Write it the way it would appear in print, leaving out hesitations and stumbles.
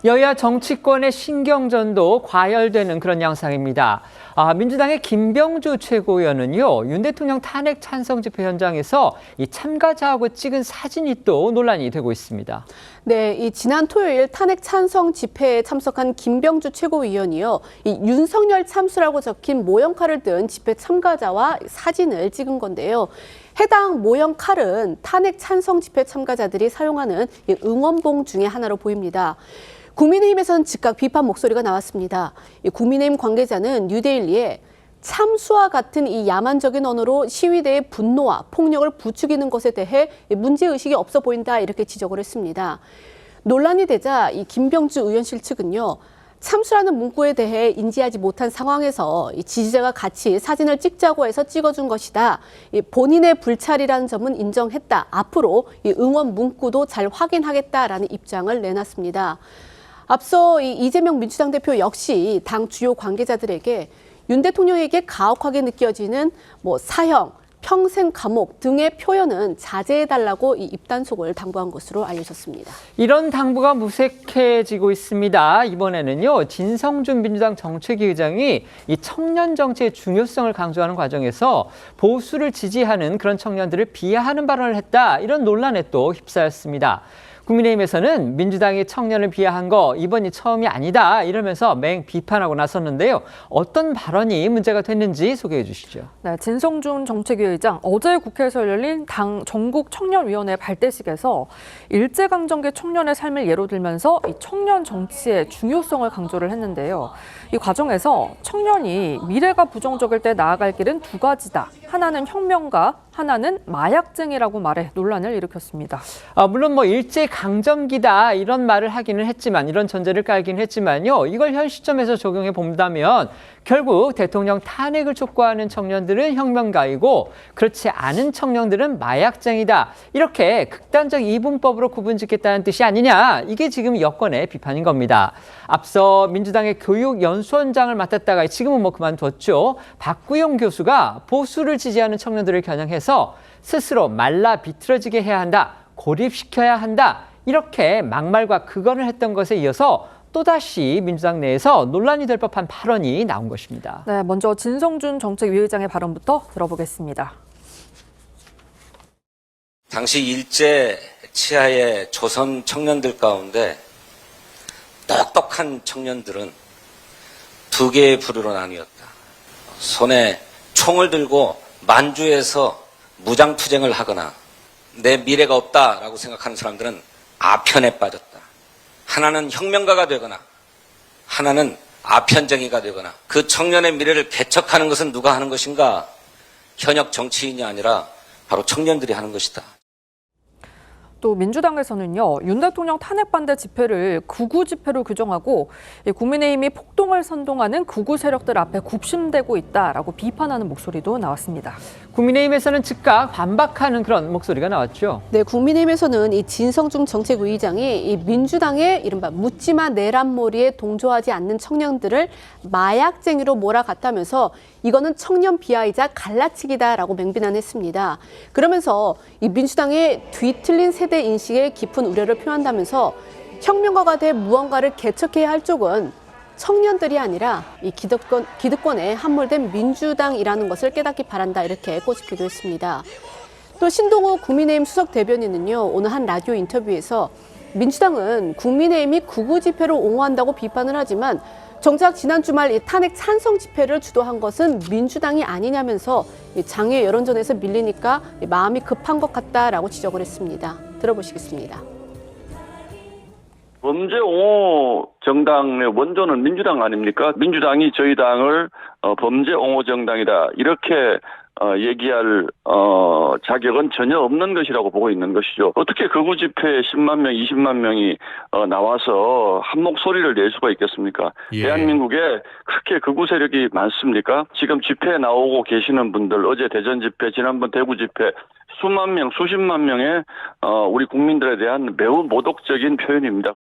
여야 정치권의 신경전도 과열되는 그런 양상입니다. 민주당의 김병주 최고위원은요, 윤 대통령 탄핵 찬성 집회 현장에서 이 참가자하고 찍은 사진이 또 논란이 되고 있습니다. 네, 이 지난 토요일 탄핵 찬성 집회에 참석한 김병주 최고위원이요, 이 윤석열 참수라고 적힌 모형 칼을 든 집회 참가자와 사진을 찍은 건데요. 해당 모형 칼은 탄핵 찬성 집회 참가자들이 사용하는 응원봉 중에 하나로 보입니다. 국민의힘에서는 즉각 비판 목소리가 나왔습니다. 국민의힘 관계자는 뉴데일리에 참수와 같은 이 야만적인 언어로 시위대의 분노와 폭력을 부추기는 것에 대해 문제의식이 없어 보인다, 이렇게 지적을 했습니다. 논란이 되자 이 김병주 의원실 측은요, 참수라는 문구에 대해 인지하지 못한 상황에서 이 지지자가 같이 사진을 찍자고 해서 찍어준 것이다. 본인의 불찰이라는 점은 인정했다. 앞으로 이 응원 문구도 잘 확인하겠다라는 입장을 내놨습니다. 앞서 이재명 민주당 대표 역시 당 주요 관계자들에게 윤 대통령에게 가혹하게 느껴지는 사형, 평생 감옥 등의 표현은 자제해달라고 이 입단속을 당부한 것으로 알려졌습니다. 이런 당부가 무색해지고 있습니다. 이번에는요, 진성준 민주당 정책위 의장이 이 청년 정치의 중요성을 강조하는 과정에서 보수를 지지하는 그런 청년들을 비하하는 발언을 했다, 이런 논란에 또 휩싸였습니다. 국민의힘에서는 민주당이 청년을 비하한 거 이번이 처음이 아니다, 이러면서 맹 비판하고 나섰는데요. 어떤 발언이 문제가 됐는지 소개해 주시죠. 네, 진성준 정책위 의장, 어제 국회에서 열린 당 전국 청년위원회 발대식에서 일제강점기 청년의 삶을 예로 들면서 이 청년 정치의 중요성을 강조를 했는데요. 이 과정에서 청년이 미래가 부정적일 때 나아갈 길은 두 가지다. 하나는 혁명가, 하나는 마약쟁이라고 말해 논란을 일으켰습니다. 물론 일제강점기다, 이런 말을 하기는 했지만, 이런 전제를 깔긴 했지만요, 이걸 현 시점에서 적용해 본다면 결국 대통령 탄핵을 촉구하는 청년들은 혁명가이고 그렇지 않은 청년들은 마약쟁이다, 이렇게 극단적 이분법으로 구분짓겠다는 뜻이 아니냐, 이게 지금 여권의 비판인 겁니다. 앞서 민주당의 교육연수원장을 맡았다가 지금은 그만뒀죠. 박구용 교수가 보수를 지지하는 청년들을 겨냥해서 스스로 말라 비틀어지게 해야 한다, 고립시켜야 한다, 이렇게 막말과 극언을 했던 것에 이어서 또다시 민주당 내에서 논란이 될 법한 발언이 나온 것입니다. 네, 먼저 진성준 정책위 의장의 발언부터 들어보겠습니다. 당시 일제 치하의 조선 청년들 가운데 똑똑한 청년들은 두 개의 부류로 나뉘었다. 손에 총을 들고 만주에서 무장투쟁을 하거나 내 미래가 없다라고 생각하는 사람들은 아편에 빠졌다. 하나는 혁명가가 되거나 하나는 아편쟁이가 되거나, 그 청년의 미래를 개척하는 것은 누가 하는 것인가? 현역 정치인이 아니라 바로 청년들이 하는 것이다. 또 민주당에서는요, 윤 대통령 탄핵 반대 집회를 극우 집회로 규정하고 국민의힘이 폭동을 선동하는 극우 세력들 앞에 굽심되고 있다라고 비판하는 목소리도 나왔습니다. 국민의힘에서는 즉각 반박하는 그런 목소리가 나왔죠. 네, 국민의힘에서는 이 진성준 정책위의장이 이 민주당의 이른바 묻지마 내란몰이에 동조하지 않는 청년들을 마약쟁이로 몰아갔다면서 이거는 청년 비하이자 갈라치기다라고 맹비난했습니다. 그러면서 이 민주당의 뒤틀린 세대 인식에 깊은 우려를 표한다면서 혁명가가 돼 무언가를 개척해야 할 쪽은 청년들이 아니라 이 기득권에 함몰된 민주당이라는 것을 깨닫기 바란다, 이렇게 꼬집기도 했습니다. 또 신동호 국민의힘 수석 대변인은요, 오늘 한 라디오 인터뷰에서 민주당은 국민의힘이 극우 집회를 옹호한다고 비판을 하지만 정작 지난 주말 이 탄핵 찬성 집회를 주도한 것은 민주당이 아니냐면서 장외 여론전에서 밀리니까 마음이 급한 것 같다라고 지적을 했습니다. 들어보시겠습니다. 범죄 옹호 정당의 원조는 민주당 아닙니까? 민주당이 저희 당을 범죄 옹호 정당이다, 이렇게 얘기할 자격은 전혀 없는 것이라고 보고 있는 것이죠. 어떻게 극우 집회에 10만 명, 20만 명이 나와서 한 목소리를 낼 수가 있겠습니까? 예. 대한민국에 그렇게 극우 세력이 많습니까? 지금 집회에 나오고 계시는 분들, 어제 대전 집회, 지난번 대구 집회, 수만 명, 수십만 명의 우리 국민들에 대한 매우 모독적인 표현입니다.